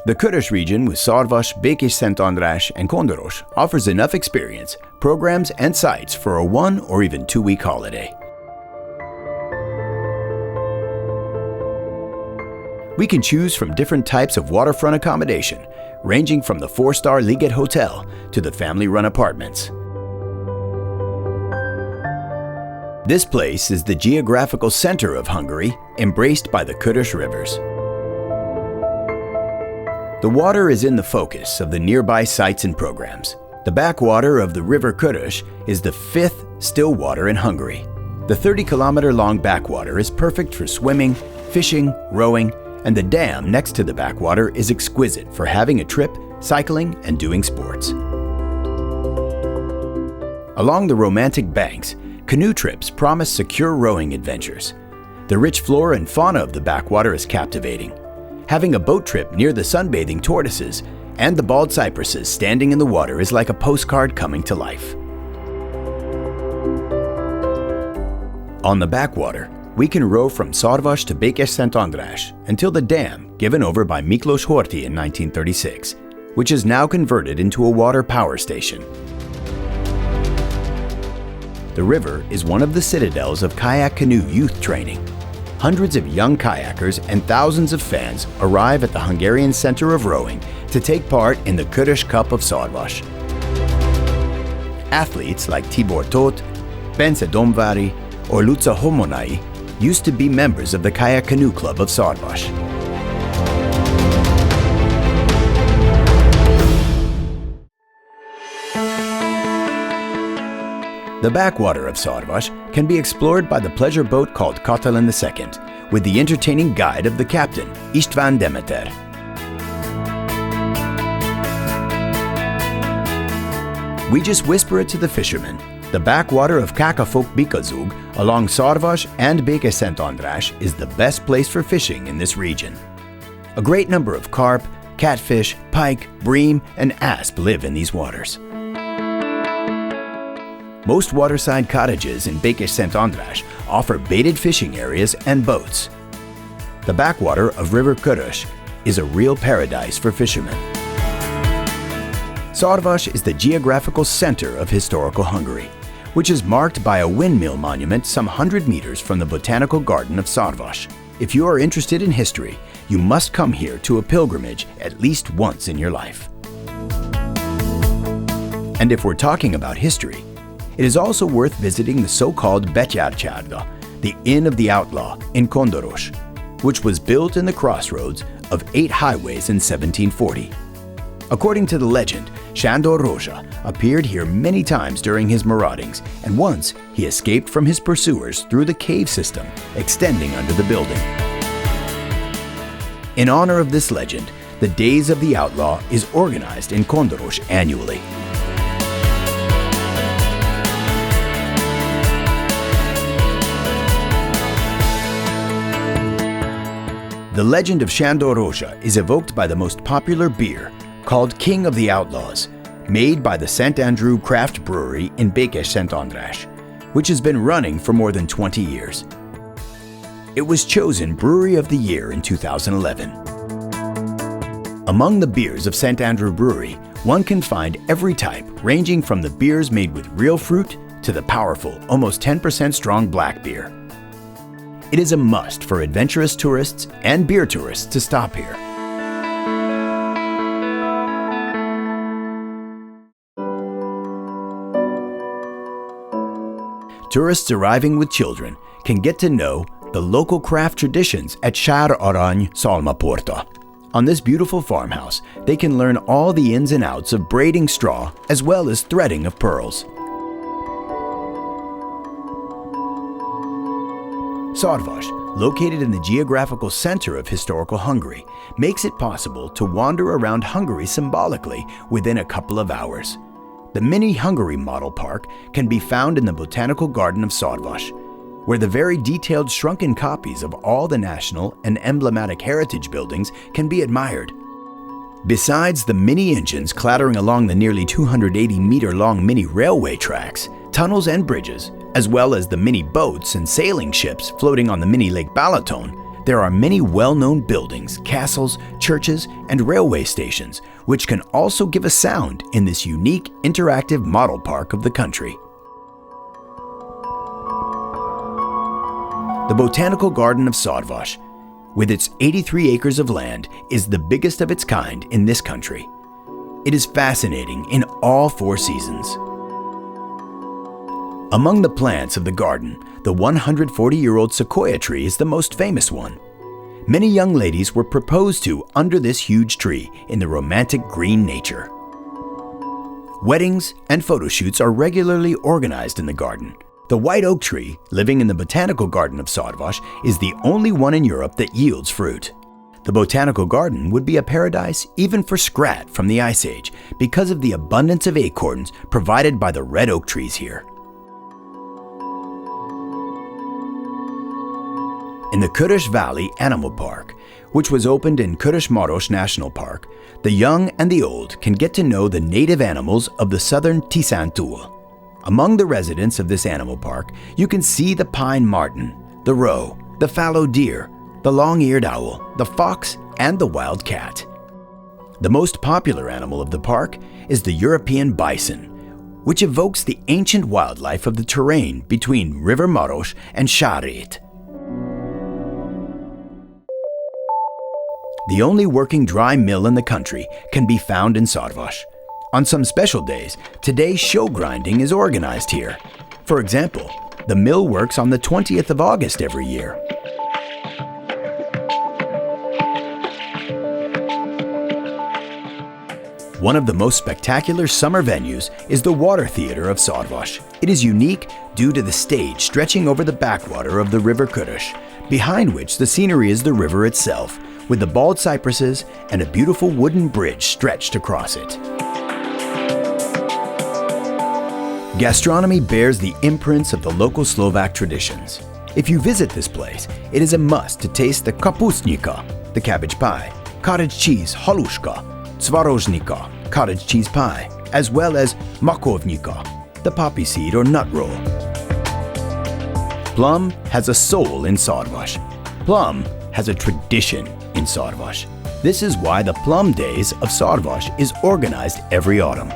The Körös Region with Szarvas, Békésszentandrás and Kondoros offers enough experience, programs and sites for a 1 or even 2-week holiday. We can choose from different types of waterfront accommodation, ranging from the 4-star Liget Hotel to the family-run apartments. This place is the geographical center of Hungary, embraced by the Körös rivers. The water is in the focus of the nearby sites and programs. The backwater of the river Körös is the 5th still water in Hungary. The 30-kilometer-long backwater is perfect for swimming, fishing, rowing, and the dam next to the backwater is exquisite for having a trip, cycling, and doing sports. Along the romantic banks, canoe trips promise secure rowing adventures. The rich flora and fauna of the backwater is captivating. Having a boat trip near the sunbathing tortoises and the bald cypresses standing in the water is like a postcard coming to life. On the backwater, we can row from Szarvas to Békésszentandrás until the dam given over by Miklós Horthy in 1936, which is now converted into a water power station. The river is one of the citadels of kayak canoe youth training. Hundreds of young kayakers and thousands of fans arrive at the Hungarian Center of Rowing to take part in the Körös Cup of Szarvas. Athletes like Tibor Tóth, Bence Domvári, or Luca Homonai used to be members of the Kayak Canoe Club of Szarvas. The backwater of Szarvas can be explored by the pleasure boat called Katalin II, with the entertaining guide of the captain, István Demeter. We just whisper it to the fishermen. The backwater of Kakafok-Bikazug along Szarvas and Békésszentandrás is the best place for fishing in this region. A great number of carp, catfish, pike, bream, and asp live in these waters. Most waterside cottages in Békésszentandrás offer baited fishing areas and boats. The backwater of River Körös is a real paradise for fishermen. Szarvas is the geographical center of historical Hungary, which is marked by a windmill monument some 100 meters from the Botanical Garden of Szarvas. If you are interested in history, you must come here to a pilgrimage at least once in your life. And if we're talking about history, it is also worth visiting the so-called Betyárcsárda, the Inn of the Outlaw in Kondoros, which was built in the crossroads of 8 highways in 1740. According to the legend, Sándor Rózsa appeared here many times during his maraudings, and once he escaped from his pursuers through the cave system extending under the building. In honor of this legend, the Days of the Outlaw is organized in Kondoros annually. The legend of Sándor Rózsa is evoked by the most popular beer, called King of the Outlaws, made by the St. Andrew Craft Brewery in Békésszentandrás, which has been running for more than 20 years. It was chosen Brewery of the Year in 2011. Among the beers of St. Andrew Brewery, one can find every type, ranging from the beers made with real fruit to the powerful, almost 10% strong black beer. It is a must for adventurous tourists and beer tourists to stop here. Tourists arriving with children can get to know the local craft traditions at Sár Arany Szalmaporta. On this beautiful farmhouse, they can learn all the ins and outs of braiding straw as well as threading of pearls. Szarvas, located in the geographical center of historical Hungary, makes it possible to wander around Hungary symbolically within a couple of hours. The Mini Hungary Model Park can be found in the Botanical Garden of Szarvas, where the very detailed shrunken copies of all the national and emblematic heritage buildings can be admired. Besides the mini engines clattering along the nearly 280-meter-long mini railway tracks, tunnels and bridges, as well as the mini boats and sailing ships floating on the mini Lake Balaton, there are many well-known buildings, castles, churches, and railway stations, which can also give a sound in this unique interactive model park of the country. The Botanical Garden of Szarvas, with its 83 acres of land, is the biggest of its kind in this country. It is fascinating in all 4 seasons. Among the plants of the garden, the 140-year-old sequoia tree is the most famous one. Many young ladies were proposed to under this huge tree in the romantic green nature. Weddings and photo shoots are regularly organized in the garden. The white oak tree, living in the Botanical Garden of Szarvas, is the only one in Europe that yields fruit. The Botanical Garden would be a paradise even for Scrat from the Ice Age because of the abundance of acorns provided by the red oak trees here. In the Körös Valley Animal Park, which was opened in Körös-Maros National Park, the young and the old can get to know the native animals of the southern Tiszántúl. Among the residents of this animal park, you can see the pine marten, the roe, the fallow deer, the long-eared owl, the fox, and the wild cat. The most popular animal of the park is the European bison, which evokes the ancient wildlife of the terrain between River Maros and Sárét. The only working dry mill in the country can be found in Szarvas. On some special days, today's show grinding is organized here. For example, the mill works on the 20th of August every year. One of the most spectacular summer venues is the Water Theater of Szarvas. It is unique due to the stage stretching over the backwater of the River Körös, behind which the scenery is the river itself, with the bald cypresses and a beautiful wooden bridge stretched across it. Gastronomy bears the imprints of the local Slovak traditions. If you visit this place, it is a must to taste the kapustnica, the cabbage pie, cottage cheese halushka, twarožnica, cottage cheese pie, as well as makovnica, the poppy seed or nut roll. Plum has a soul in Szarvas. Plum has a tradition in Szarvas. This is why the Plum Days of Szarvas is organized every autumn.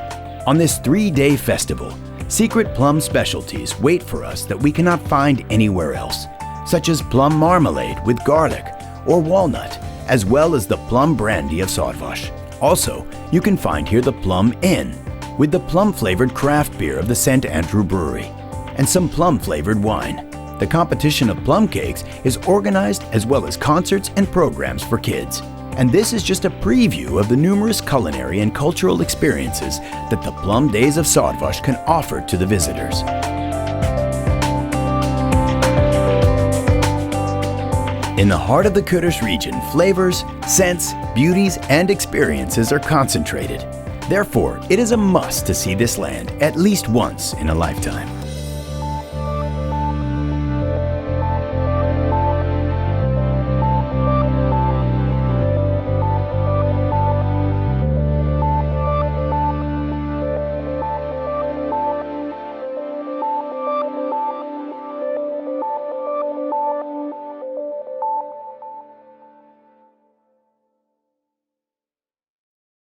On this 3-day festival, secret plum specialties wait for us that we cannot find anywhere else, such as plum marmalade with garlic or walnut, as well as the plum brandy of Szarvas. Also, you can find here the Plum Inn, with the plum-flavored craft beer of the St. Andrew Brewery, and some plum-flavored wine. The competition of plum cakes is organized as well as concerts and programs for kids. And this is just a preview of the numerous culinary and cultural experiences that the Plum Days of Szarvas can offer to the visitors. In the heart of the Körös region, flavors, scents, beauties, and experiences are concentrated. Therefore, it is a must to see this land at least once in a lifetime.